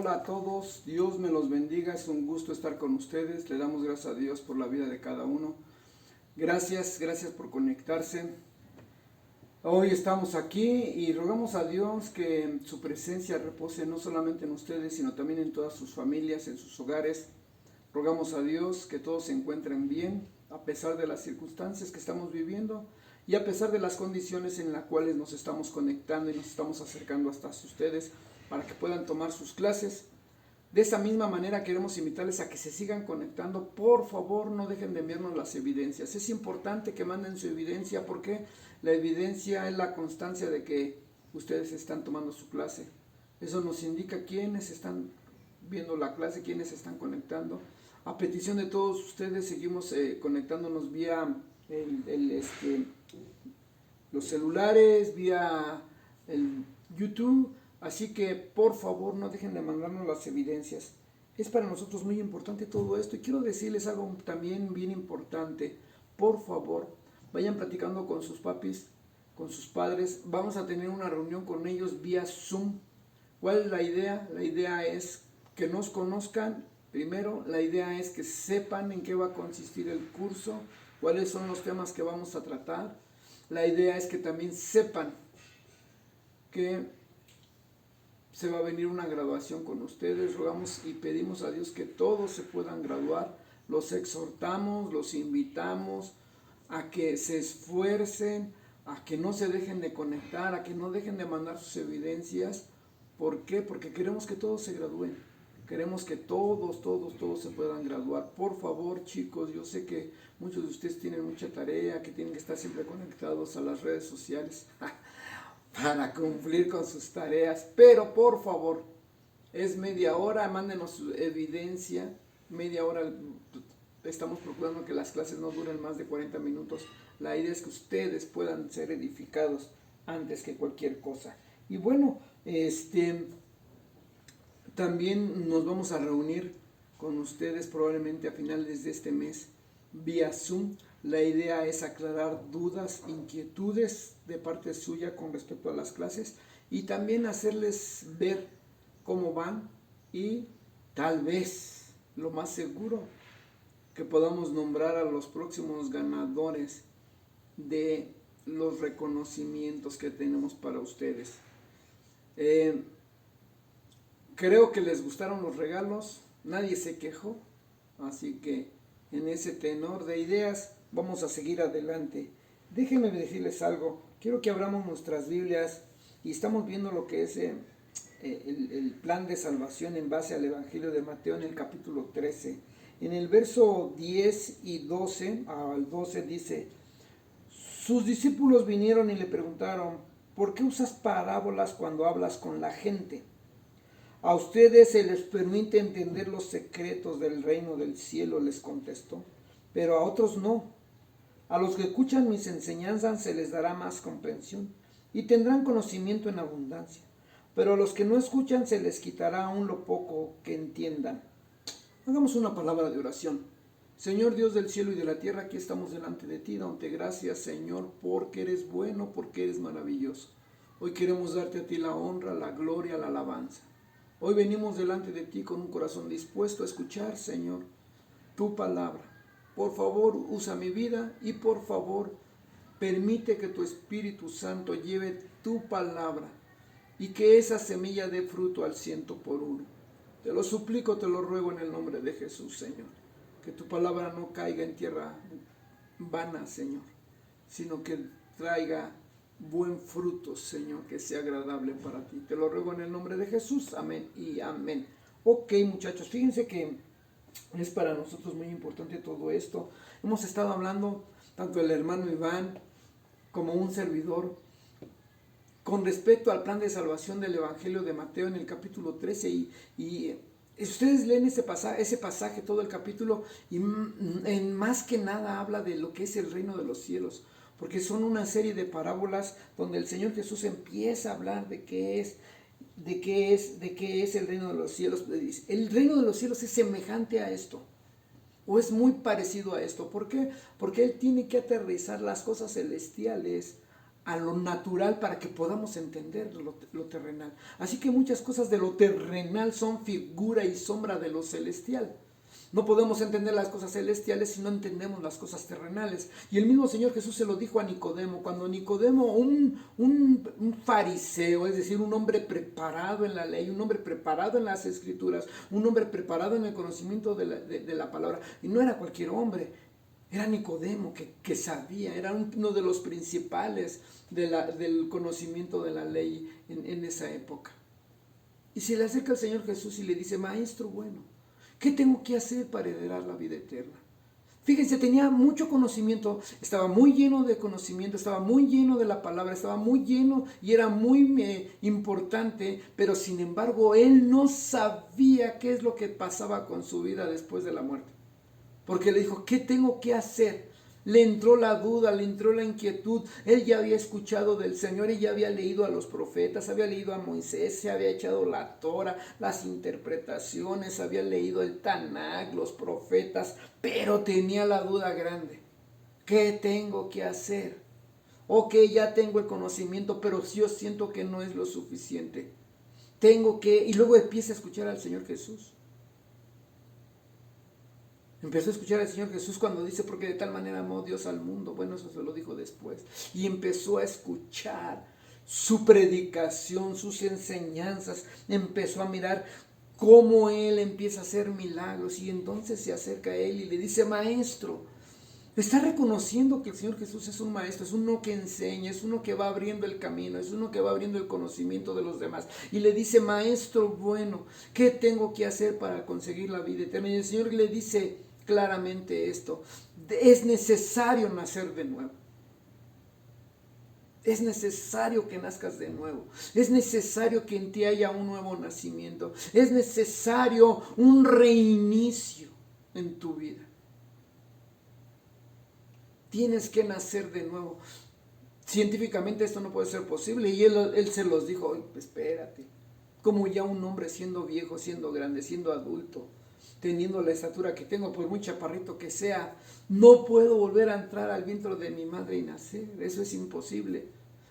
Hola a todos, Dios me los bendiga, es un gusto estar con ustedes, le damos gracias a Dios por la vida de cada uno. Gracias por conectarse. Hoy estamos aquí y rogamos a Dios que su presencia repose no solamente en ustedes, sino también en todas sus familias, en sus hogares. Rogamos a Dios que todos se encuentren bien, a pesar de las circunstancias que estamos viviendo y a pesar de las condiciones en las cuales nos estamos conectando y nos estamos acercando hasta ustedes para que puedan tomar sus clases. De esa misma manera queremos invitarles a que se sigan conectando. Por favor, no dejen de enviarnos las evidencias. Es importante que manden su evidencia porque la evidencia es la constancia de que ustedes están tomando su clase. Eso nos indica quiénes están viendo la clase, quiénes se están conectando. A petición de todos ustedes seguimos conectándonos vía los celulares, vía el YouTube. Así que por favor no dejen de mandarnos las evidencias. Es para nosotros muy importante todo esto y quiero decirles algo también bien importante. Por favor, vayan platicando con sus papis, con sus padres. Vamos a tener una reunión con ellos vía Zoom. ¿Cuál es la idea? La idea es que nos conozcan. Primero, la idea es que sepan en qué va a consistir el curso, cuáles son los temas que vamos a tratar. La idea es que también sepan que se va a venir una graduación con ustedes. Rogamos y pedimos a Dios que todos se puedan graduar. Los exhortamos, los invitamos a que se esfuercen, a que no se dejen de conectar, a que no dejen de mandar sus evidencias. ¿Por qué? Porque queremos que todos se gradúen. Queremos que todos se puedan graduar. Por favor, chicos, yo sé que muchos de ustedes tienen mucha tarea, que tienen que estar siempre conectados a las redes sociales para cumplir con sus tareas, pero por favor, es media hora, mándenos su evidencia, media hora. Estamos procurando que las clases no duren más de 40 minutos. La idea es que ustedes puedan ser edificados antes que cualquier cosa. Y bueno, también nos vamos a reunir con ustedes probablemente a finales de este mes vía Zoom. La idea es aclarar dudas, inquietudes de parte suya con respecto a las clases y también hacerles ver cómo van y tal vez, lo más seguro, que podamos nombrar a los próximos ganadores de los reconocimientos que tenemos para ustedes. Creo que les gustaron los regalos, nadie se quejó, así que en ese tenor de ideas vamos a seguir adelante. Déjenme decirles algo, quiero que abramos nuestras Biblias y estamos viendo lo que es el plan de salvación en base al Evangelio de Mateo en el capítulo 13. En el verso 10 y 12 al 12 dice: sus discípulos vinieron y le preguntaron, ¿por qué usas parábolas cuando hablas con la gente? A ustedes se les permite entender los secretos del reino del cielo, les contestó, pero a otros no. A los que escuchan mis enseñanzas se les dará más comprensión y tendrán conocimiento en abundancia, pero a los que no escuchan se les quitará aún lo poco que entiendan. Hagamos una palabra de oración. Señor Dios del cielo y de la tierra, aquí estamos delante de ti, dándote gracias, Señor, porque eres bueno, porque eres maravilloso. Hoy queremos darte a ti la honra, la gloria, la alabanza. Hoy venimos delante de ti con un corazón dispuesto a escuchar, Señor, tu palabra. Por favor, usa mi vida y por favor, permite que tu Espíritu Santo lleve tu palabra y que esa semilla dé fruto al 100%. Te lo suplico, te lo ruego en el nombre de Jesús, Señor. Que tu palabra no caiga en tierra vana, Señor, sino que traiga buen fruto, Señor, que sea agradable para ti. Te lo ruego en el nombre de Jesús. Amén y amén. Ok, muchachos, fíjense que es para nosotros muy importante todo esto. Hemos estado hablando, tanto el hermano Iván como un servidor, con respecto al plan de salvación del Evangelio de Mateo en el capítulo 13 y ustedes leen ese pasaje, todo el capítulo, y en más que nada habla de lo que es el reino de los cielos, porque son una serie de parábolas donde el Señor Jesús empieza a hablar de qué es el reino de los cielos. El reino de los cielos es semejante a esto, o es muy parecido a esto. ¿Por qué? Porque Él tiene que aterrizar las cosas celestiales a lo natural para que podamos entender lo terrenal. Así que muchas cosas de lo terrenal son figura y sombra de lo celestial. No podemos entender las cosas celestiales si no entendemos las cosas terrenales. Y el mismo Señor Jesús se lo dijo a Nicodemo. Cuando Nicodemo, un fariseo, es decir, un hombre preparado en la ley, un hombre preparado en las escrituras, un hombre preparado en el conocimiento de la palabra, y no era cualquier hombre, era Nicodemo que sabía, era uno de los principales del conocimiento de la ley en esa época. Y se le acerca al Señor Jesús y le dice: maestro bueno, ¿qué tengo que hacer para heredar la vida eterna? Fíjense, tenía mucho conocimiento, estaba muy lleno de conocimiento, estaba muy lleno de la palabra, estaba muy lleno y era muy importante, pero sin embargo él no sabía qué es lo que pasaba con su vida después de la muerte. Porque le dijo: ¿qué tengo que hacer? Le entró la duda, le entró la inquietud. Él ya había escuchado del Señor, él ya había leído a los profetas, había leído a Moisés, se había echado la Torah, las interpretaciones, había leído el Tanakh, los profetas, pero tenía la duda grande. ¿Qué tengo que hacer? Ok, ya tengo el conocimiento, pero yo siento que no es lo suficiente. Y luego empieza a escuchar al Señor Jesús. Empezó a escuchar al Señor Jesús cuando dice: porque de tal manera amó Dios al mundo. Bueno, eso se lo dijo después. Y empezó a escuchar su predicación, sus enseñanzas. Empezó a mirar cómo Él empieza a hacer milagros. Y entonces se acerca a Él y le dice: maestro. Está reconociendo que el Señor Jesús es un maestro, es uno que enseña, es uno que va abriendo el camino, es uno que va abriendo el conocimiento de los demás. Y le dice: maestro bueno, ¿qué tengo que hacer para conseguir la vida eterna? Y el Señor le dice claramente esto: es necesario nacer de nuevo. Es necesario que nazcas de nuevo. Es necesario que en ti haya un nuevo nacimiento. Es necesario un reinicio en tu vida. Tienes que nacer de nuevo. Científicamente esto no puede ser posible. Y él se los dijo: espérate. Como ya un hombre siendo viejo, siendo grande, siendo adulto, teniendo la estatura que tengo, por muy chaparrito que sea, no puedo volver a entrar al vientre de mi madre y nacer. Eso es imposible.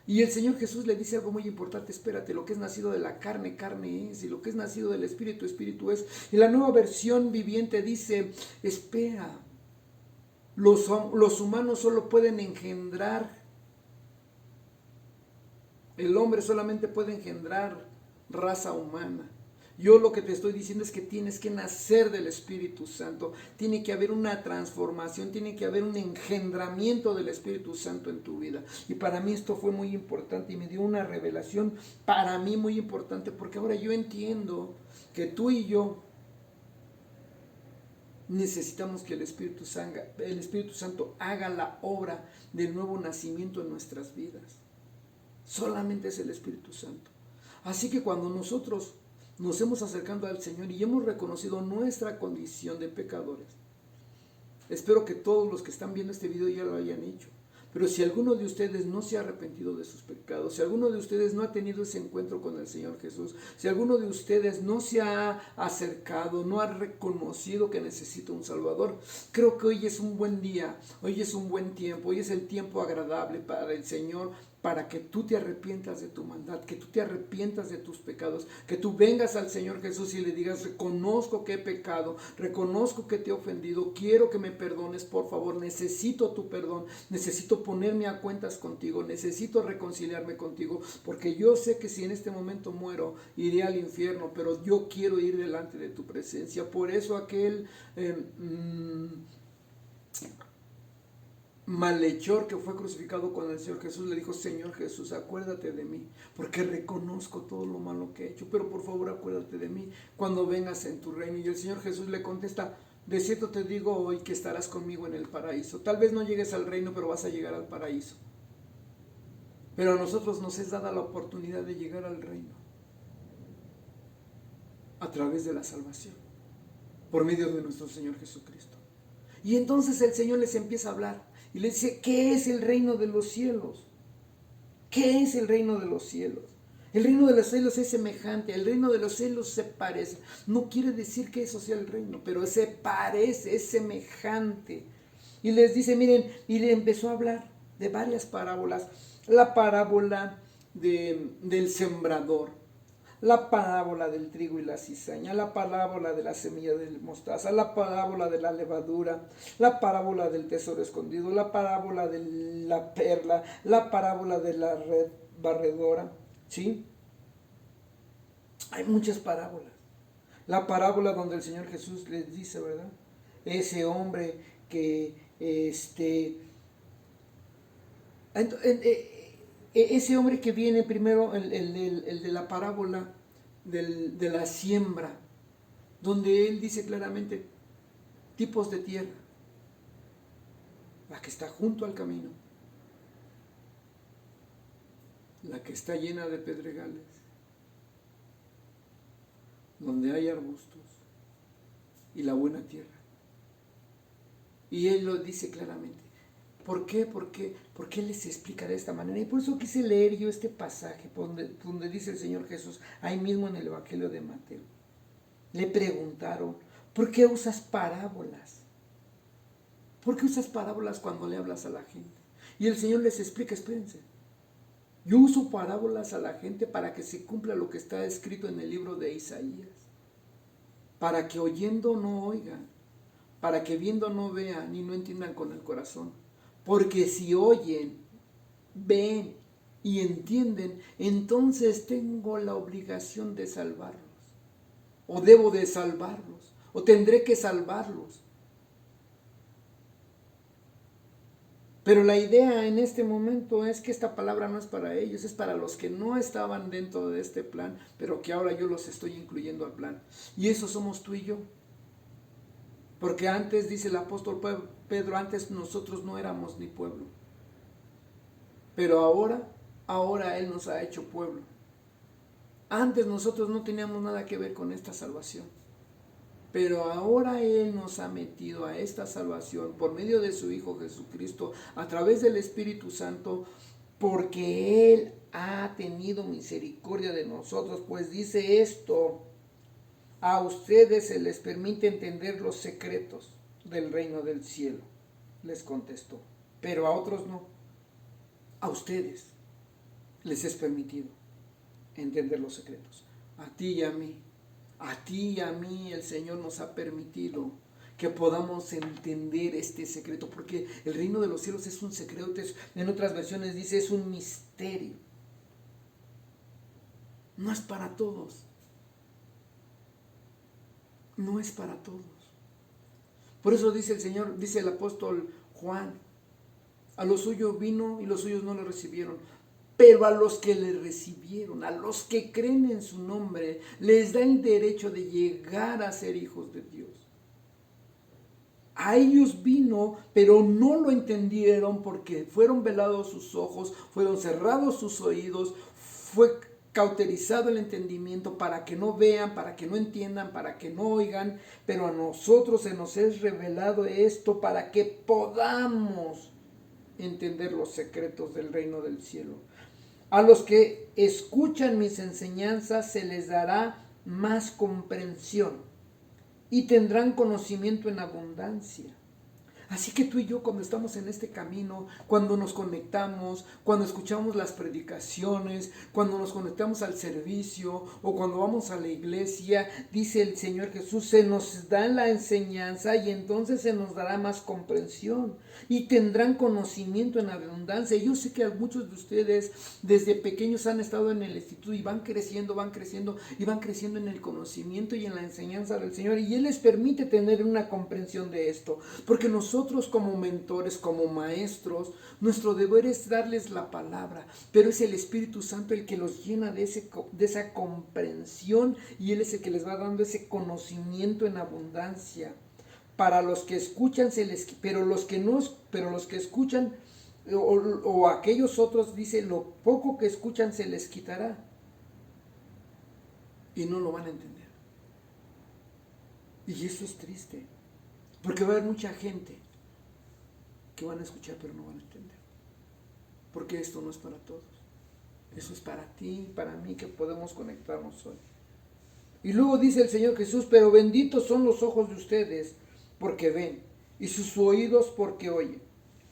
Y el Señor Jesús le dice algo muy importante: espérate, lo que es nacido de la carne, carne es, y lo que es nacido del Espíritu, Espíritu es. Y la Nueva Versión Viviente dice: espera, los humanos solo pueden engendrar, el hombre solamente puede engendrar raza humana. Yo lo que te estoy diciendo es que tienes que nacer del Espíritu Santo. Tiene que haber una transformación, tiene que haber un engendramiento del Espíritu Santo en tu vida. Y para mí esto fue muy importante y me dio una revelación para mí muy importante, porque ahora yo entiendo que tú y yo necesitamos que el Espíritu Santo haga la obra del nuevo nacimiento en nuestras vidas. Solamente es el Espíritu Santo. Así que cuando nosotros nos hemos acercado al Señor y hemos reconocido nuestra condición de pecadores, espero que todos los que están viendo este video ya lo hayan hecho. Pero si alguno de ustedes no se ha arrepentido de sus pecados, si alguno de ustedes no ha tenido ese encuentro con el Señor Jesús, si alguno de ustedes no se ha acercado, no ha reconocido que necesita un Salvador, creo que hoy es un buen día, hoy es un buen tiempo, hoy es el tiempo agradable para el Señor, para que tú te arrepientas de tu maldad, que tú te arrepientas de tus pecados, que tú vengas al Señor Jesús y le digas: reconozco que he pecado, reconozco que te he ofendido, quiero que me perdones, por favor, necesito tu perdón, necesito ponerme a cuentas contigo, necesito reconciliarme contigo, porque yo sé que si en este momento muero, iré al infierno, pero yo quiero ir delante de tu presencia. Por eso aquel malhechor que fue crucificado con el Señor Jesús le dijo: Señor Jesús, acuérdate de mí, porque reconozco todo lo malo que he hecho, pero por favor acuérdate de mí cuando vengas en tu reino. Y el Señor Jesús le contesta: de cierto te digo hoy que estarás conmigo en el paraíso. Tal vez no llegues al reino, pero vas a llegar al paraíso. Pero a nosotros nos es dada la oportunidad de llegar al reino a través de la salvación, por medio de nuestro Señor Jesucristo. Y entonces el Señor les empieza a hablar y les dice: ¿qué es el reino de los cielos? ¿Qué es el reino de los cielos? El reino de los cielos es semejante, el reino de los cielos se parece. No quiere decir que eso sea el reino, pero se parece, es semejante. Y les dice: miren, y le empezó a hablar de varias parábolas. la parábola del sembrador, la parábola del trigo y la cizaña, la parábola de la semilla de mostaza, la parábola de la levadura, la parábola del tesoro escondido, la parábola de la perla, la parábola de la red barredora, ¿sí? Hay muchas parábolas. La parábola donde el Señor Jesús les dice, ¿verdad? Ese hombre que, ese hombre que viene primero, el de la parábola de la siembra, donde él dice claramente tipos de tierra, la que está junto al camino, la que está llena de pedregales, donde hay arbustos, y la buena tierra. Y él lo dice claramente. ¿Por qué? ¿Por qué les explica de esta manera? Y por eso quise leer yo este pasaje donde dice el Señor Jesús, ahí mismo en el Evangelio de Mateo. Le preguntaron, ¿por qué usas parábolas? ¿Por qué usas parábolas cuando le hablas a la gente? Y el Señor les explica, espérense. Yo uso parábolas a la gente para que se cumpla lo que está escrito en el libro de Isaías. Para que oyendo no oigan, para que viendo no vean y no entiendan con el corazón. Porque si oyen, ven y entienden, entonces tengo la obligación de salvarlos. O debo de salvarlos, o tendré que salvarlos. Pero la idea en este momento es que esta palabra no es para ellos, es para los que no estaban dentro de este plan, pero que ahora yo los estoy incluyendo al plan. Y eso somos tú y yo. Porque antes, dice el apóstol Pedro, antes nosotros no éramos ni pueblo. Pero ahora Él nos ha hecho pueblo. Antes nosotros no teníamos nada que ver con esta salvación. Pero ahora Él nos ha metido a esta salvación por medio de su Hijo Jesucristo, a través del Espíritu Santo, porque Él ha tenido misericordia de nosotros. Pues dice esto, a ustedes se les permite entender los secretos del reino del cielo, les contestó, pero a otros no. A ustedes les es permitido entender los secretos. A ti y a mí. A ti y a mí el Señor nos ha permitido que podamos entender este secreto, porque el reino de los cielos es un secreto. En otras versiones dice es un misterio. No es para todos. No es para todos. Por eso dice el Señor, dice el apóstol Juan, a los suyos vino y los suyos no lo recibieron. Pero a los que le recibieron, a los que creen en su nombre, les da el derecho de llegar a ser hijos de Dios. A ellos vino, pero no lo entendieron porque fueron velados sus ojos, fueron cerrados sus oídos, fue cauterizado el entendimiento para que no vean, para que no entiendan, para que no oigan. Pero a nosotros se nos es revelado esto para que podamos entender los secretos del reino del cielo. A los que escuchan mis enseñanzas se les dará más comprensión y tendrán conocimiento en abundancia. Así que tú y yo, cuando estamos en este camino, cuando nos conectamos, cuando escuchamos las predicaciones, cuando nos conectamos al servicio o cuando vamos a la iglesia, dice el Señor Jesús, se nos da la enseñanza y entonces se nos dará más comprensión y tendrán conocimiento en abundancia. Yo sé que muchos de ustedes desde pequeños han estado en el instituto y van creciendo y van creciendo en el conocimiento y en la enseñanza del Señor, y Él les permite tener una comprensión de esto, porque nosotros como mentores, como maestros, nuestro deber es darles la palabra, pero es el Espíritu Santo el que los llena de esa comprensión, y Él es el que les va dando ese conocimiento en abundancia. Para los que escuchan pero los que escuchan o aquellos otros, dice, lo poco que escuchan se les quitará y no lo van a entender. Y eso es triste, porque va a haber mucha gente que van a escuchar pero no van a entender, porque esto no es para todos. Eso es para ti y para mí, que podemos conectarnos hoy. Y luego dice el Señor Jesús, pero benditos son los ojos de ustedes porque ven, y sus oídos porque oyen.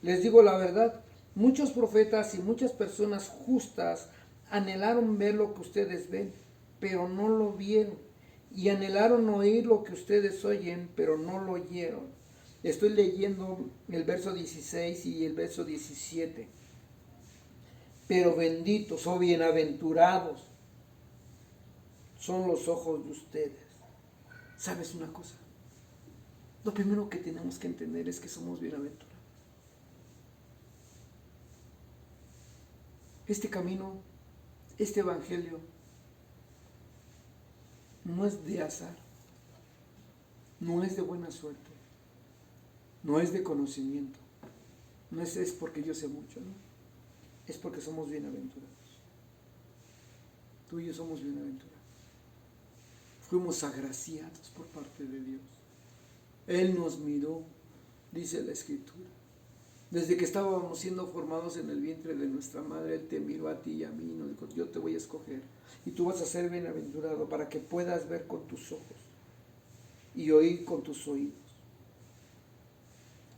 Les digo la verdad, Muchos profetas y muchas personas justas anhelaron ver lo que ustedes ven, pero no lo vieron. Y anhelaron oír lo que ustedes oyen, pero no lo oyeron. Estoy leyendo el verso 16 y el verso 17. Pero benditos o bienaventurados son los ojos de ustedes. ¿Sabes una cosa? Lo primero que tenemos que entender es que somos bienaventurados. Este camino, este evangelio, no es de azar, no es de buena suerte, no es de conocimiento, no es porque yo sé mucho, ¿no? Es porque somos bienaventurados. Tú y yo somos bienaventurados. Fuimos agraciados por parte de Dios. Él nos miró, dice la Escritura. Desde que estábamos siendo formados en el vientre de nuestra madre, Él te miró a ti y a mí y nos dijo, yo te voy a escoger y tú vas a ser bienaventurado para que puedas ver con tus ojos y oír con tus oídos.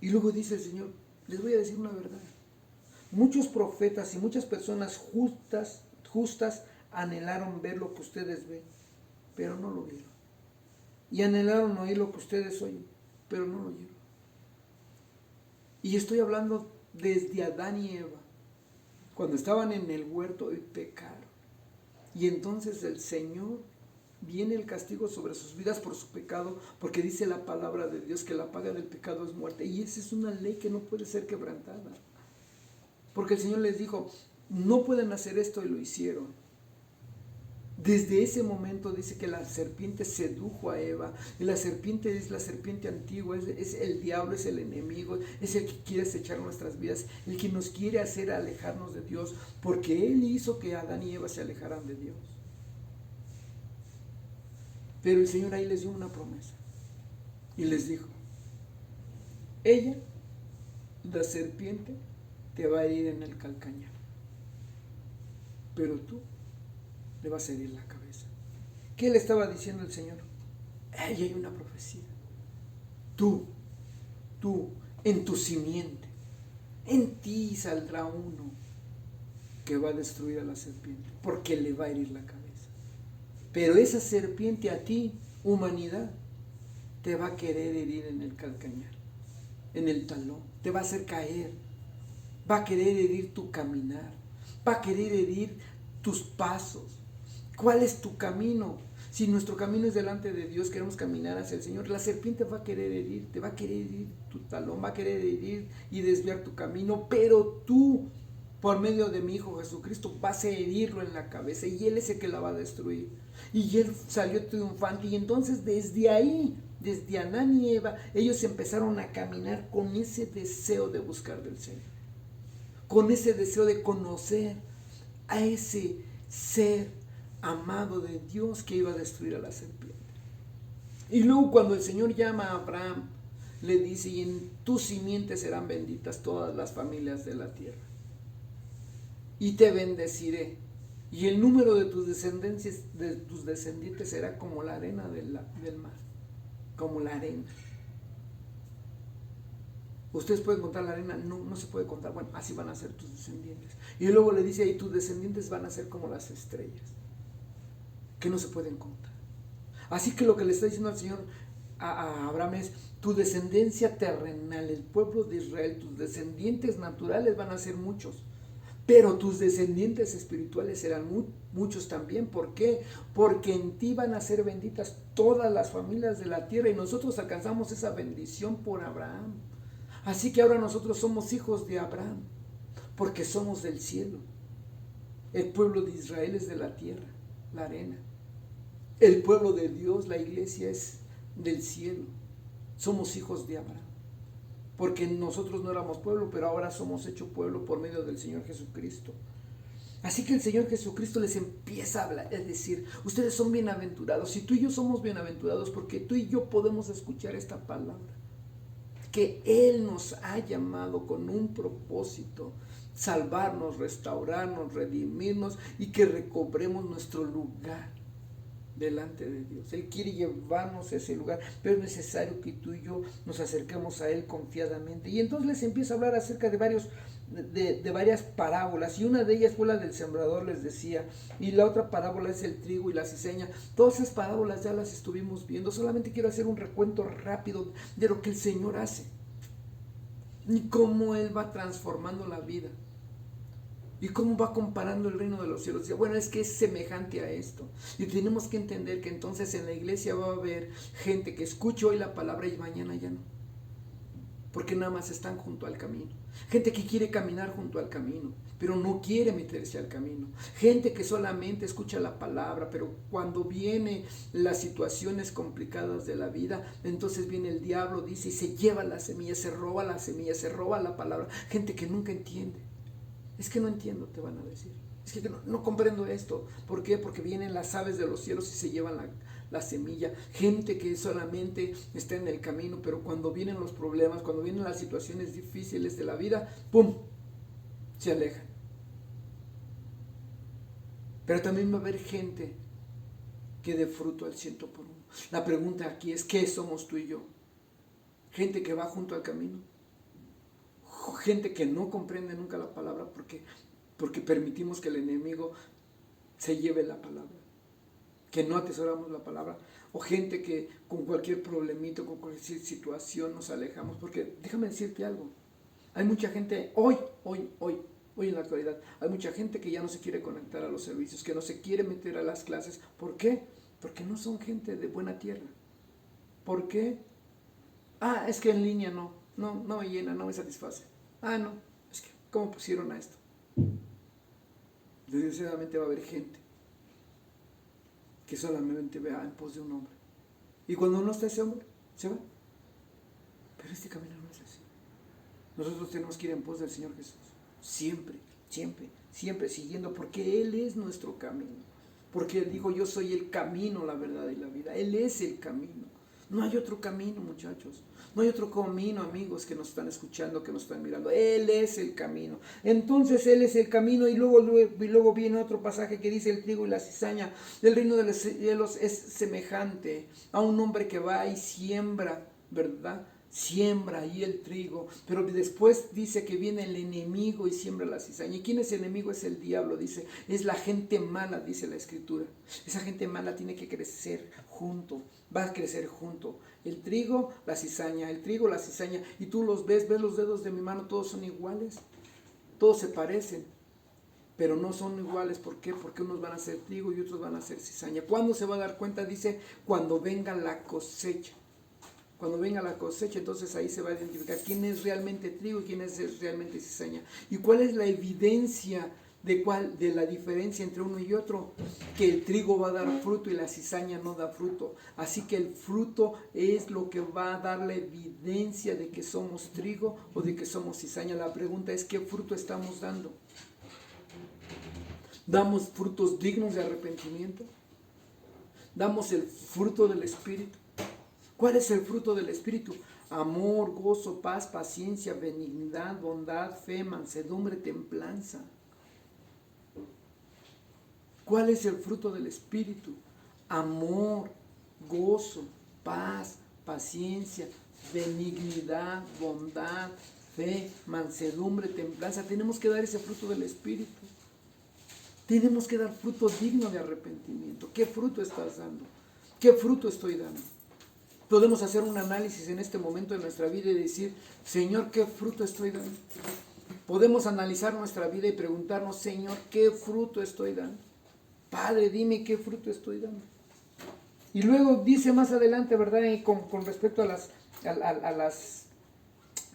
Y luego dice el Señor, les voy a decir una verdad. Muchos profetas y muchas personas justas anhelaron ver lo que ustedes ven, pero no lo vieron. Y anhelaron oír lo que ustedes oyen, pero no lo oyeron. Y estoy hablando desde Adán y Eva, cuando estaban en el huerto y pecaron. Y entonces el Señor, viene el castigo sobre sus vidas por su pecado, porque dice la palabra de Dios que la paga del pecado es muerte. Y esa es una ley que no puede ser quebrantada. Porque el Señor les dijo, no pueden hacer esto y lo hicieron. Desde ese momento dice que la serpiente sedujo a Eva, y la serpiente es la serpiente antigua, es el diablo, es el enemigo, es el que quiere acechar nuestras vidas, el que nos quiere hacer alejarnos de Dios, porque Él hizo que Adán y Eva se alejaran de Dios. Pero el Señor ahí les dio una promesa, y les dijo, ella, la serpiente, te va a herir en el calcañar, pero tú le vas a herir la cabeza. ¿Qué le estaba diciendo el Señor? Ahí hay una profecía. Tú, en tu simiente, en ti saldrá uno que va a destruir a la serpiente, porque le va a herir la cabeza. Pero esa serpiente a ti, humanidad, te va a querer herir en el calcañar, en el talón, te va a hacer caer, va a querer herir tu caminar, va a querer herir tus pasos. ¿Cuál es tu camino? Si nuestro camino es delante de Dios, queremos caminar hacia el Señor, la serpiente va a querer herirte, va a querer herir tu talón, va a querer herir y desviar tu camino, pero tú, por medio de mi Hijo Jesucristo, vas a herirlo en la cabeza y Él es el que la va a destruir. Y Él salió triunfante, y entonces desde ahí, desde Adán y Eva, ellos empezaron a caminar con ese deseo de buscar del Señor, con ese deseo de conocer a ese ser amado de Dios que iba a destruir a la serpiente. Y luego cuando el Señor llama a Abraham, le dice, y en tu simiente serán benditas todas las familias de la tierra, y te bendeciré, y el número de tus descendientes será como la arena del mar, como la arena. ¿Ustedes pueden contar la arena? No, no se puede contar. Bueno, así van a ser tus descendientes. Y luego le dice, y tus descendientes van a ser como las estrellas, que no se pueden contar. Así que lo que le está diciendo al Señor a Abraham es, tu descendencia terrenal, el pueblo de Israel, tus descendientes naturales van a ser muchos, pero tus descendientes espirituales serán muchos también. ¿Por qué? Porque en ti van a ser benditas todas las familias de la tierra, y nosotros alcanzamos esa bendición por Abraham. Así que ahora nosotros somos hijos de Abraham, porque somos del cielo. El pueblo de Israel es de la tierra, la arena. El pueblo de Dios, la iglesia, es del cielo. Somos hijos de Abraham, porque nosotros no éramos pueblo, pero ahora somos hecho pueblo por medio del Señor Jesucristo. Así que el Señor Jesucristo les empieza a hablar, es decir, ustedes son bienaventurados, y tú y yo somos bienaventurados porque tú y yo podemos escuchar esta palabra, que Él nos ha llamado con un propósito: salvarnos, restaurarnos, redimirnos, y que recobremos nuestro lugar delante de Dios. Él quiere llevarnos a ese lugar, pero es necesario que tú y yo nos acerquemos a Él confiadamente. Y entonces les empieza a hablar acerca de varios de varias parábolas, y una de ellas fue la del sembrador, les decía, y la otra parábola es el trigo y la cizaña. Todas esas parábolas ya las estuvimos viendo. Solamente quiero hacer un recuento rápido de lo que el Señor hace y cómo Él va transformando la vida y cómo va comparando el reino de los cielos. Bueno, es que es semejante a esto, y tenemos que entender que entonces en la iglesia va a haber gente que escucha hoy la palabra y mañana ya no, porque nada más están junto al camino. Gente que quiere caminar junto al camino, pero no quiere meterse al camino. Gente que solamente escucha la palabra, pero cuando vienen las situaciones complicadas de la vida, entonces viene el diablo, dice, y se lleva la semilla, se roba la semilla, se roba la palabra. Gente que nunca entiende. Es que no entiendo, te van a decir. Es que no comprendo esto. ¿Por qué? Porque vienen las aves de los cielos y se llevan la semilla. Gente que solamente está en el camino, pero cuando vienen los problemas, cuando vienen las situaciones difíciles de la vida, ¡pum!, se alejan. Pero también va a haber gente que dé fruto al 100 por 1. La pregunta aquí es, ¿qué somos tú y yo? Gente que va junto al camino. Gente que no comprende nunca la palabra porque permitimos que el enemigo se lleve la palabra, que no atesoramos la palabra, o gente que con cualquier problemito, con cualquier situación nos alejamos, porque déjame decirte algo, hay mucha gente hoy en la actualidad, hay mucha gente que ya no se quiere conectar a los servicios, que no se quiere meter a las clases. ¿Por qué? Porque no son gente de buena tierra. ¿Por qué? Es que en línea no me llena, no me satisface. No, es que ¿cómo pusieron a esto? Desgraciadamente va a haber gente que solamente vea en pos de un hombre, y cuando no está ese hombre, se va. Pero este camino no es así. Nosotros tenemos que ir en pos del Señor Jesús, siempre siguiendo, porque Él es nuestro camino, porque Él dijo, yo soy el camino, la verdad y la vida. Él es el camino. No hay otro camino, muchachos. No hay otro camino, amigos que nos están escuchando, que nos están mirando. Él es el camino. Entonces Él es el camino, y luego viene otro pasaje que dice, el trigo y la cizaña del reino de los cielos es semejante a un hombre que va y siembra, ¿verdad? Siembra ahí el trigo, pero después dice que viene el enemigo y siembra la cizaña. ¿Y quién es el enemigo? Es el diablo, dice. Es la gente mala, dice la Escritura. Esa gente mala tiene que crecer junto, va a crecer junto. El trigo, la cizaña, el trigo, la cizaña. Y tú los ves los dedos de mi mano, todos son iguales, todos se parecen, pero no son iguales. ¿Por qué? Porque unos van a ser trigo y otros van a ser cizaña. ¿Cuándo se va a dar cuenta? Dice, cuando venga la cosecha. Cuando venga la cosecha, entonces ahí se va a identificar quién es realmente trigo y quién es realmente cizaña. ¿Y cuál es la evidencia de la diferencia entre uno y otro? Que el trigo va a dar fruto y la cizaña no da fruto. Así que el fruto es lo que va a dar la evidencia de que somos trigo o de que somos cizaña. La pregunta es, ¿qué fruto estamos dando? ¿Damos frutos dignos de arrepentimiento? ¿Damos el fruto del Espíritu? ¿Cuál es el fruto del Espíritu? Amor, gozo, paz, paciencia, benignidad, bondad, fe, mansedumbre, templanza. ¿Cuál es el fruto del Espíritu? Amor, gozo, paz, paciencia, benignidad, bondad, fe, mansedumbre, templanza. Tenemos que dar ese fruto del Espíritu. Tenemos que dar fruto digno de arrepentimiento. ¿Qué fruto estás dando? ¿Qué fruto estoy dando? Podemos hacer un análisis en este momento de nuestra vida y decir, Señor, ¿qué fruto estoy dando? Podemos analizar nuestra vida y preguntarnos, Señor, ¿qué fruto estoy dando? Padre, dime qué fruto estoy dando. Y luego dice más adelante, ¿verdad? Y con respecto a las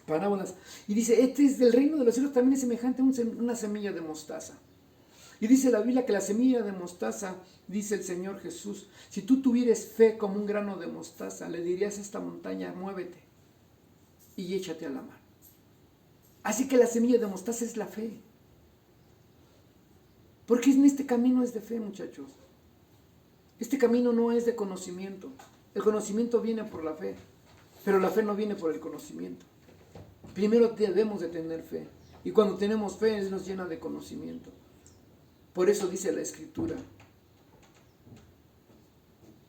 parábolas. Y dice, este es del reino de los cielos, también es semejante a una semilla de mostaza. Y dice la Biblia que la semilla de mostaza, dice el Señor Jesús, si tú tuvieres fe como un grano de mostaza, le dirías a esta montaña, muévete y échate a la mar. Así que la semilla de mostaza es la fe. Porque en este camino es de fe, muchachos. Este camino no es de conocimiento. El conocimiento viene por la fe, pero la fe no viene por el conocimiento. Primero debemos de tener fe. Y cuando tenemos fe, Él nos llena de conocimiento. Por eso dice la Escritura,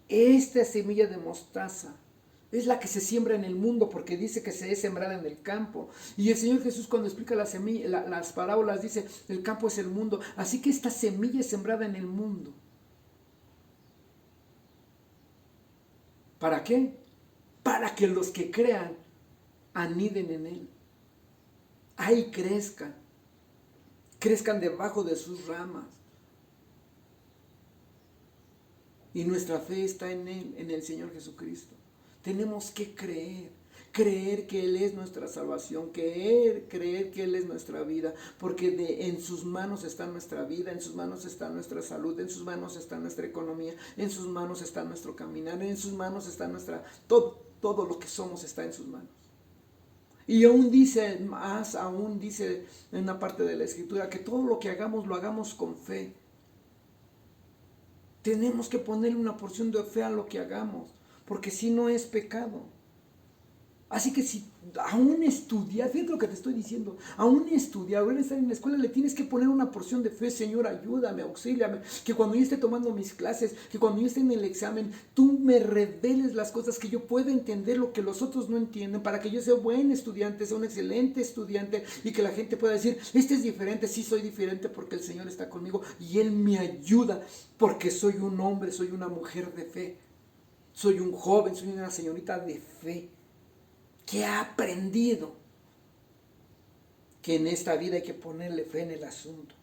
esta semilla de mostaza es la que se siembra en el mundo, porque dice que se es sembrada en el campo. Y el Señor Jesús, cuando explica la semilla, las parábolas, dice, el campo es el mundo. Así que esta semilla es sembrada en el mundo. ¿Para qué? Para que los que crean aniden en él. Ahí crezcan. Crezcan debajo de sus ramas. Y nuestra fe está en él, en el Señor Jesucristo. Tenemos que creer que Él es nuestra salvación, creer que Él es nuestra vida, porque en sus manos está nuestra vida, en sus manos está nuestra salud, en sus manos está nuestra economía, en sus manos está nuestro caminar, en sus manos está todo lo que somos está en sus manos. Y aún dice en una parte de la Escritura, que todo lo que hagamos, lo hagamos con fe. Tenemos que ponerle una porción de fe a lo que hagamos, porque si no es pecado. Así que si aún estudiar, fíjate lo que te estoy diciendo, aún estudiar, aún estar en la escuela, le tienes que poner una porción de fe. Señor, ayúdame, auxíliame, que cuando yo esté tomando mis clases, que cuando yo esté en el examen, tú me reveles las cosas, que yo pueda entender lo que los otros no entienden, para que yo sea buen estudiante, sea un excelente estudiante, y que la gente pueda decir, este es diferente. Sí, soy diferente porque el Señor está conmigo y Él me ayuda, porque soy un hombre, soy una mujer de fe, soy un joven, soy una señorita de fe, que ha aprendido que en esta vida hay que ponerle fe en el asunto.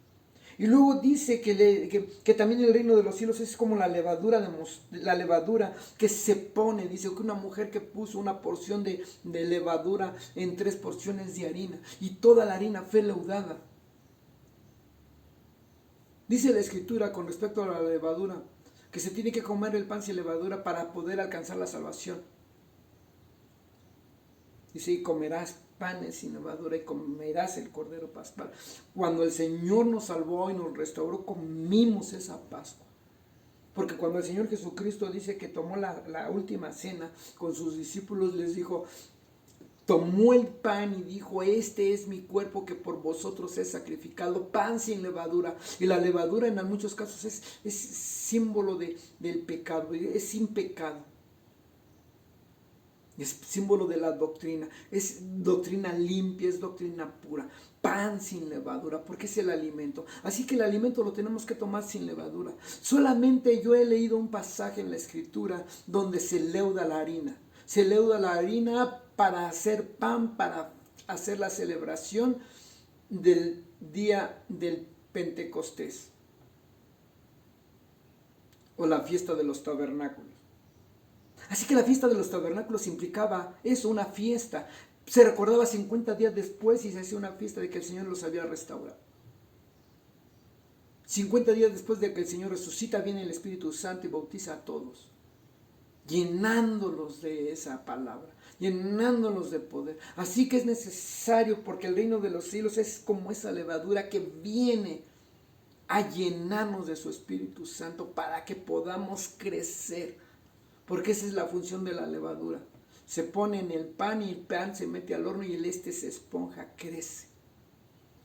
Y luego dice que también el reino de los cielos es como la levadura que se pone. Dice que una mujer que puso una porción de levadura en 3 porciones de harina, y toda la harina fue leudada. Dice la Escritura con respecto a la levadura, que se tiene que comer el pan sin levadura para poder alcanzar la salvación. Dice, y comerás panes sin levadura y comerás el cordero pascual. Cuando el Señor nos salvó y nos restauró, comimos esa Pascua. Porque cuando el Señor Jesucristo dice que tomó la última cena con sus discípulos, les dijo, tomó el pan y dijo, este es mi cuerpo que por vosotros es sacrificado, pan sin levadura. Y la levadura en muchos casos es símbolo del pecado, es sin pecado. Es símbolo de la doctrina, es doctrina limpia, es doctrina pura, pan sin levadura, porque es el alimento. Así que el alimento lo tenemos que tomar sin levadura. Solamente yo he leído un pasaje en la Escritura donde se leuda la harina. Se leuda la harina para hacer pan, para hacer la celebración del día del Pentecostés o la fiesta de los tabernáculos. Así que la fiesta de los tabernáculos implicaba eso, una fiesta. Se recordaba 50 días después y se hacía una fiesta de que el Señor los había restaurado. 50 días después de que el Señor resucita, viene el Espíritu Santo y bautiza a todos, llenándolos de esa palabra, llenándolos de poder. Así que es necesario, porque el reino de los cielos es como esa levadura que viene a llenarnos de su Espíritu Santo para que podamos crecer. Porque esa es la función de la levadura. Se pone en el pan y el pan se mete al horno y se esponja, crece.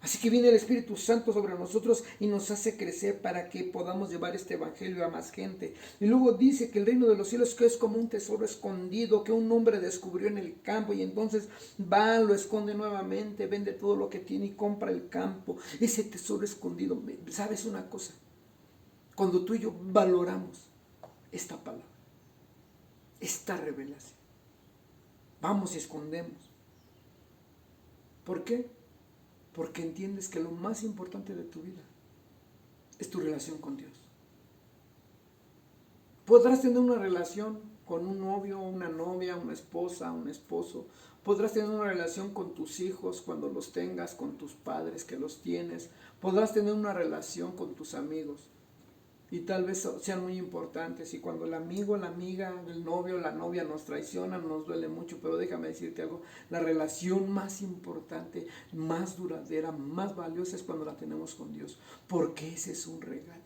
Así que viene el Espíritu Santo sobre nosotros y nos hace crecer para que podamos llevar este evangelio a más gente. Y luego dice que el reino de los cielos es como un tesoro escondido que un hombre descubrió en el campo, y entonces va, lo esconde nuevamente, vende todo lo que tiene y compra el campo. Ese tesoro escondido. ¿Sabes una cosa? Cuando tú y yo valoramos esta palabra, esta revelación, vamos y escondemos. ¿Por qué? Porque entiendes que lo más importante de tu vida es tu relación con Dios. Podrás tener una relación con un novio, una novia, una esposa, un esposo. Podrás tener una relación con tus hijos cuando los tengas, con tus padres que los tienes. Podrás tener una relación con tus amigos. Y tal vez sean muy importantes, y cuando el amigo, la amiga, el novio, la novia nos traicionan, nos duele mucho, pero déjame decirte algo, la relación más importante, más duradera, más valiosa es cuando la tenemos con Dios, porque ese es un regalo,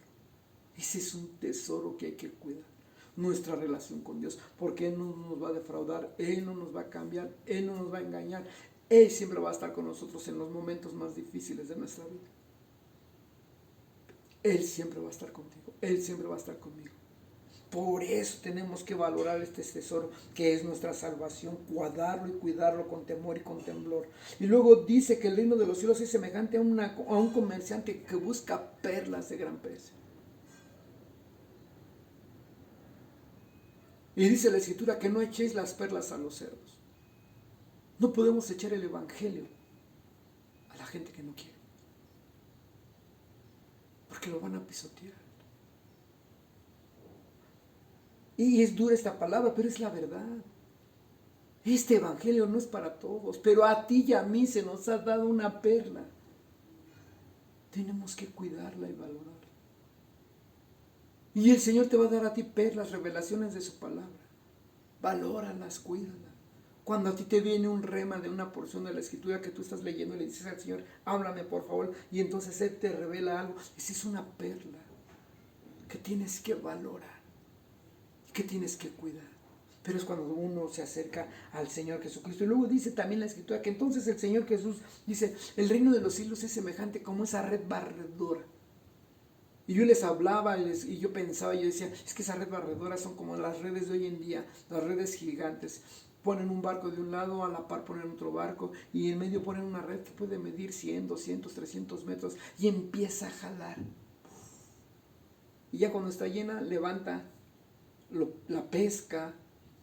ese es un tesoro que hay que cuidar, nuestra relación con Dios, porque Él no nos va a defraudar, Él no nos va a cambiar, Él no nos va a engañar, Él siempre va a estar con nosotros en los momentos más difíciles de nuestra vida. Él siempre va a estar contigo, Él siempre va a estar conmigo. Por eso tenemos que valorar este tesoro que es nuestra salvación, guardarlo y cuidarlo con temor y con temblor. Y luego dice que el reino de los cielos es semejante a un comerciante que busca perlas de gran precio. Y dice la Escritura que no echéis las perlas a los cerdos. No podemos echar el evangelio a la gente que no quiere, porque lo van a pisotear. Y es dura esta palabra, pero es la verdad. Este evangelio no es para todos, pero a ti y a mí se nos ha dado una perla. Tenemos que cuidarla y valorarla. Y el Señor te va a dar a ti perlas, revelaciones de su palabra. Valóralas, cuídalas. Cuando a ti te viene un rema de una porción de la Escritura que tú estás leyendo y le dices al Señor, háblame por favor, y entonces Él te revela algo, esa es una perla que tienes que valorar, que tienes que cuidar. Pero es cuando uno se acerca al Señor Jesucristo. Y luego dice también la Escritura que entonces el Señor Jesús dice, el reino de los cielos es semejante como esa red barredora. Y yo les hablaba y yo pensaba, yo decía, es que esas redes barredoras son como las redes de hoy en día, las redes gigantes. Ponen un barco de un lado, a la par ponen otro barco, y en medio ponen una red que puede medir 100, 200, 300 metros, y empieza a jalar. Y ya cuando está llena, levanta la pesca,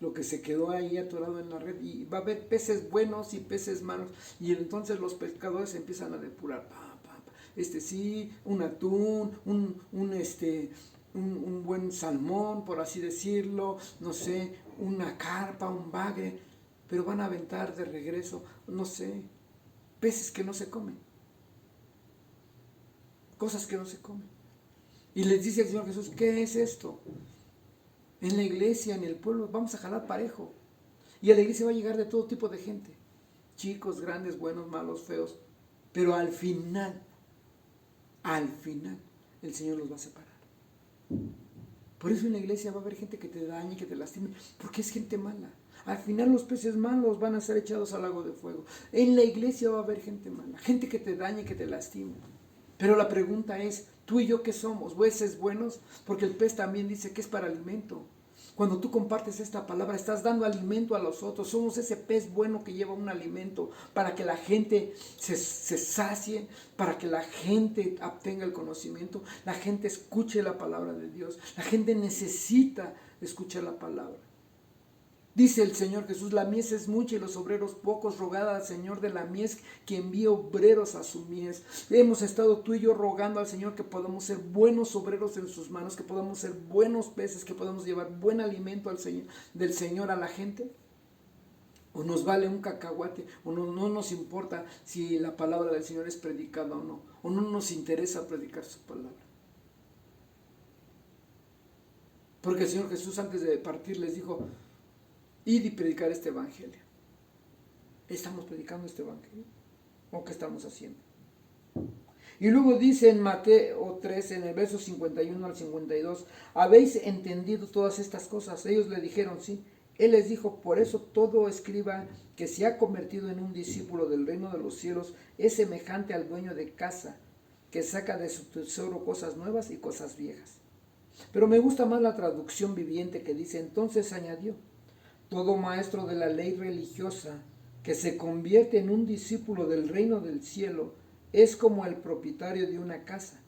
lo que se quedó ahí atorado en la red, y va a haber peces buenos y peces malos, y entonces los pescadores empiezan a depurar, sí, un atún, un buen salmón, por así decirlo, no sé, una carpa, un bagre, pero van a aventar de regreso, no sé, peces que no se comen, cosas que no se comen. Y les dice el Señor Jesús, ¿qué es esto? En la iglesia, en el pueblo, vamos a jalar parejo. Y a la iglesia va a llegar de todo tipo de gente. Chicos, grandes, buenos, malos, feos. Pero al final, el Señor los va a separar. Por eso en la iglesia va a haber gente que te dañe, que te lastime, porque es gente mala. Al final los peces malos van a ser echados al lago de fuego. En la iglesia va a haber gente mala, gente que te dañe, que te lastime. Pero la pregunta es, ¿tú y yo qué somos? ¿Peces buenos? Porque el pez también dice que es para alimento. Cuando tú compartes esta palabra, estás dando alimento a los otros. Somos ese pez bueno que lleva un alimento para que la gente se sacie, para que la gente obtenga el conocimiento, la gente escuche la palabra de Dios. La gente necesita escuchar la palabra. Dice el Señor Jesús, la mies es mucha y los obreros pocos, rogad al Señor de la mies que envíe obreros a su mies. Hemos estado tú y yo rogando al Señor que podamos ser buenos obreros en sus manos, que podamos ser buenos peces, que podamos llevar buen alimento del Señor a la gente. O nos vale un cacahuate, o no nos importa si la palabra del Señor es predicada o no nos interesa predicar su palabra. Porque el Señor Jesús antes de partir les dijo, id y predicar este evangelio. ¿Estamos predicando este evangelio? ¿O qué estamos haciendo? Y luego dice en Mateo 3, en el verso 51 al 52, ¿habéis entendido todas estas cosas? Ellos le dijeron, sí. Él les dijo, por eso todo escriba que se ha convertido en un discípulo del reino de los cielos es semejante al dueño de casa, que saca de su tesoro cosas nuevas y cosas viejas. Pero me gusta más la traducción viviente que dice, entonces añadió, todo maestro de la ley religiosa que se convierte en un discípulo del reino del cielo es como el propietario de una casa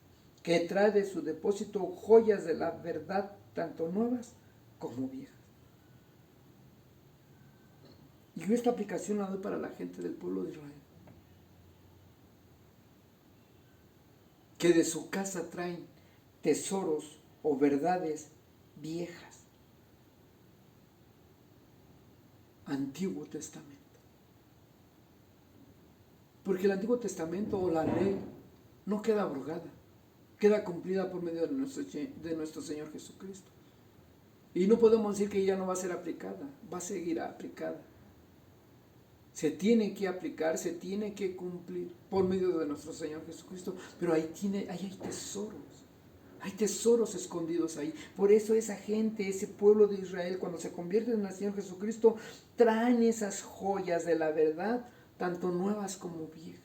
que trae de su depósito joyas de la verdad, tanto nuevas como viejas. Y yo esta aplicación la doy para la gente del pueblo de Israel, que de su casa traen tesoros o verdades viejas. Antiguo Testamento. Porque el Antiguo Testamento o la ley no queda abrogada, queda cumplida por medio de nuestro Señor Jesucristo. Y no podemos decir que ya no va a ser aplicada, va a seguir aplicada. Se tiene que aplicar, se tiene que cumplir por medio de nuestro Señor Jesucristo, pero ahí hay tesoros. Hay tesoros escondidos ahí. Por eso esa gente, ese pueblo de Israel, cuando se convierte en el Señor Jesucristo, traen esas joyas de la verdad, tanto nuevas como viejas.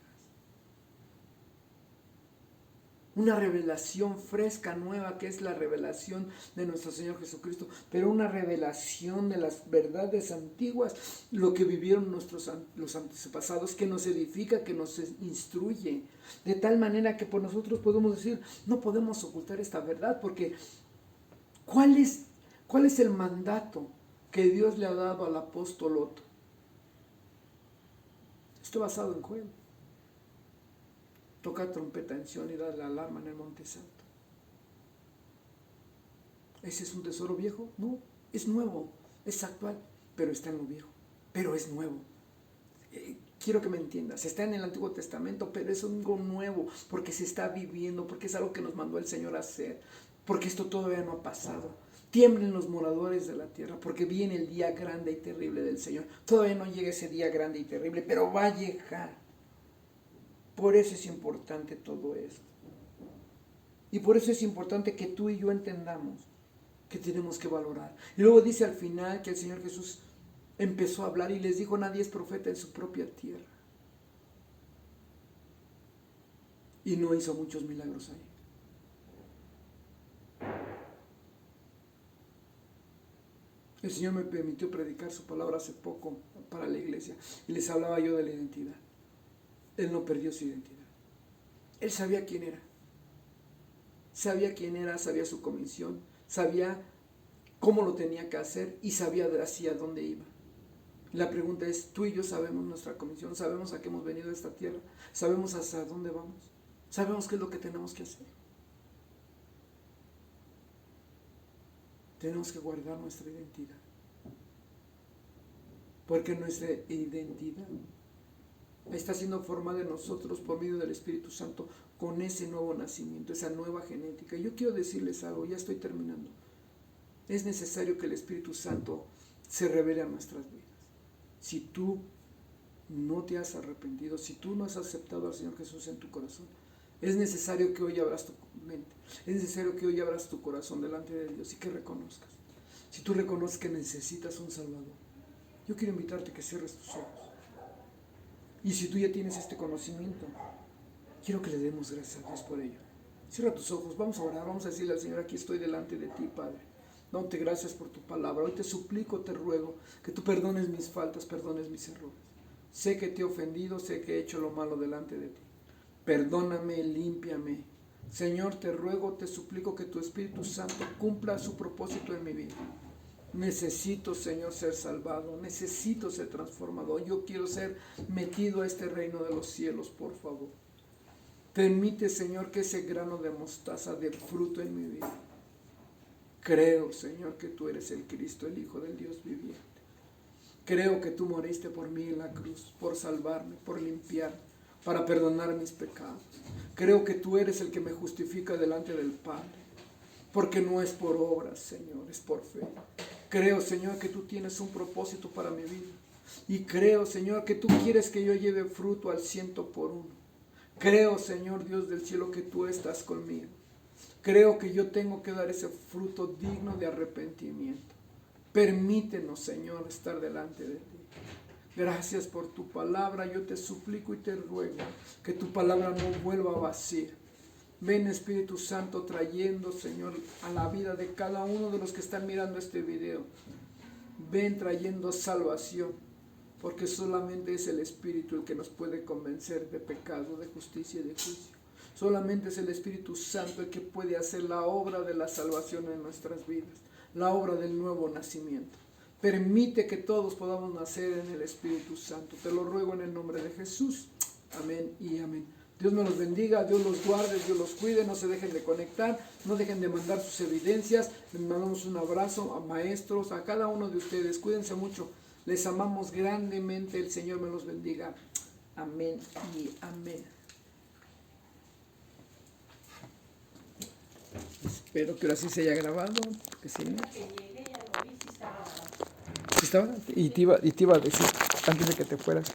una revelación fresca, nueva, que es la revelación de nuestro Señor Jesucristo, pero una revelación de las verdades antiguas, lo que vivieron los antepasados, que nos edifica, que nos instruye, de tal manera que por nosotros podemos decir, no podemos ocultar esta verdad, porque ¿cuál es el mandato que Dios le ha dado al apóstol Otto? Esto basado en Joel. Toca trompeta en Sion y da la alarma en el Monte Santo. ¿Ese es un tesoro viejo? No, es nuevo, es actual, pero está en lo viejo, pero es nuevo. Quiero que me entiendas, está en el Antiguo Testamento, pero es algo nuevo, porque se está viviendo, porque es algo que nos mandó el Señor a hacer, porque esto todavía no ha pasado. Tiemblen los moradores de la tierra, porque viene el día grande y terrible del Señor. Todavía no llega ese día grande y terrible, pero va a llegar. Por eso es importante todo esto. Y por eso es importante que tú y yo entendamos que tenemos que valorar. Y luego dice al final que el Señor Jesús empezó a hablar y les dijo, nadie es profeta en su propia tierra. Y no hizo muchos milagros ahí. El Señor me permitió predicar su palabra hace poco para la iglesia y les hablaba yo de la identidad. Él no perdió su identidad. Él sabía quién era. Sabía quién era, sabía su comisión, sabía cómo lo tenía que hacer y sabía hacia dónde iba. La pregunta es, tú y yo sabemos nuestra comisión, sabemos a qué hemos venido a esta tierra, sabemos hacia dónde vamos, sabemos qué es lo que tenemos que hacer. Tenemos que guardar nuestra identidad. Porque nuestra identidad está siendo formada en nosotros por medio del Espíritu Santo con ese nuevo nacimiento, esa nueva genética. Yo quiero decirles algo, ya estoy terminando. Es necesario que el Espíritu Santo se revele a nuestras vidas. Si tú no te has arrepentido, si tú no has aceptado al Señor Jesús en tu corazón, es necesario que hoy abras tu mente, es necesario que hoy abras tu corazón delante de Dios y que reconozcas. Si tú reconoces que necesitas un Salvador, yo quiero invitarte a que cierres tus ojos. Y si tú ya tienes este conocimiento, quiero que le demos gracias a Dios por ello. Cierra tus ojos, vamos a orar, vamos a decirle al Señor, aquí estoy delante de ti, Padre. Dándote gracias por tu palabra. Hoy te suplico, te ruego, que tú perdones mis faltas, perdones mis errores. Sé que te he ofendido, sé que he hecho lo malo delante de ti. Perdóname, límpiame. Señor, te ruego, te suplico que tu Espíritu Santo cumpla su propósito en mi vida. Necesito, Señor, ser salvado, necesito ser transformado. Yo quiero ser metido a este reino de los cielos, por favor. Permite, Señor, que ese grano de mostaza dé fruto en mi vida. Creo, Señor, que tú eres el Cristo, el Hijo del Dios viviente. Creo que tú moriste por mí en la cruz, por salvarme, por limpiarme, para perdonar mis pecados. Creo que tú eres el que me justifica delante del Padre, porque no es por obras, Señor, es por fe. Creo, Señor, que tú tienes un propósito para mi vida. Y creo, Señor, que tú quieres que yo lleve fruto al 100%. Creo, Señor Dios del cielo, que tú estás conmigo. Creo que yo tengo que dar ese fruto digno de arrepentimiento. Permítenos, Señor, estar delante de ti. Gracias por tu palabra. Yo te suplico y te ruego que tu palabra no vuelva vacía. Ven, Espíritu Santo, trayendo, Señor, a la vida de cada uno de los que están mirando este video. Ven trayendo salvación, porque solamente es el Espíritu el que nos puede convencer de pecado, de justicia y de juicio. Solamente es el Espíritu Santo el que puede hacer la obra de la salvación en nuestras vidas, la obra del nuevo nacimiento. Permite que todos podamos nacer en el Espíritu Santo. Te lo ruego en el nombre de Jesús. Amén y amén. Dios me los bendiga, Dios los guarde, Dios los cuide, no se dejen de conectar, no dejen de mandar sus evidencias. Les mandamos un abrazo a maestros, a cada uno de ustedes. Cuídense mucho, les amamos grandemente, el Señor me los bendiga. Amén y amén. Espero que ahora sí se haya grabado, porque si no... ¿Sí estaba? Y te iba a decir, antes de que te fueras.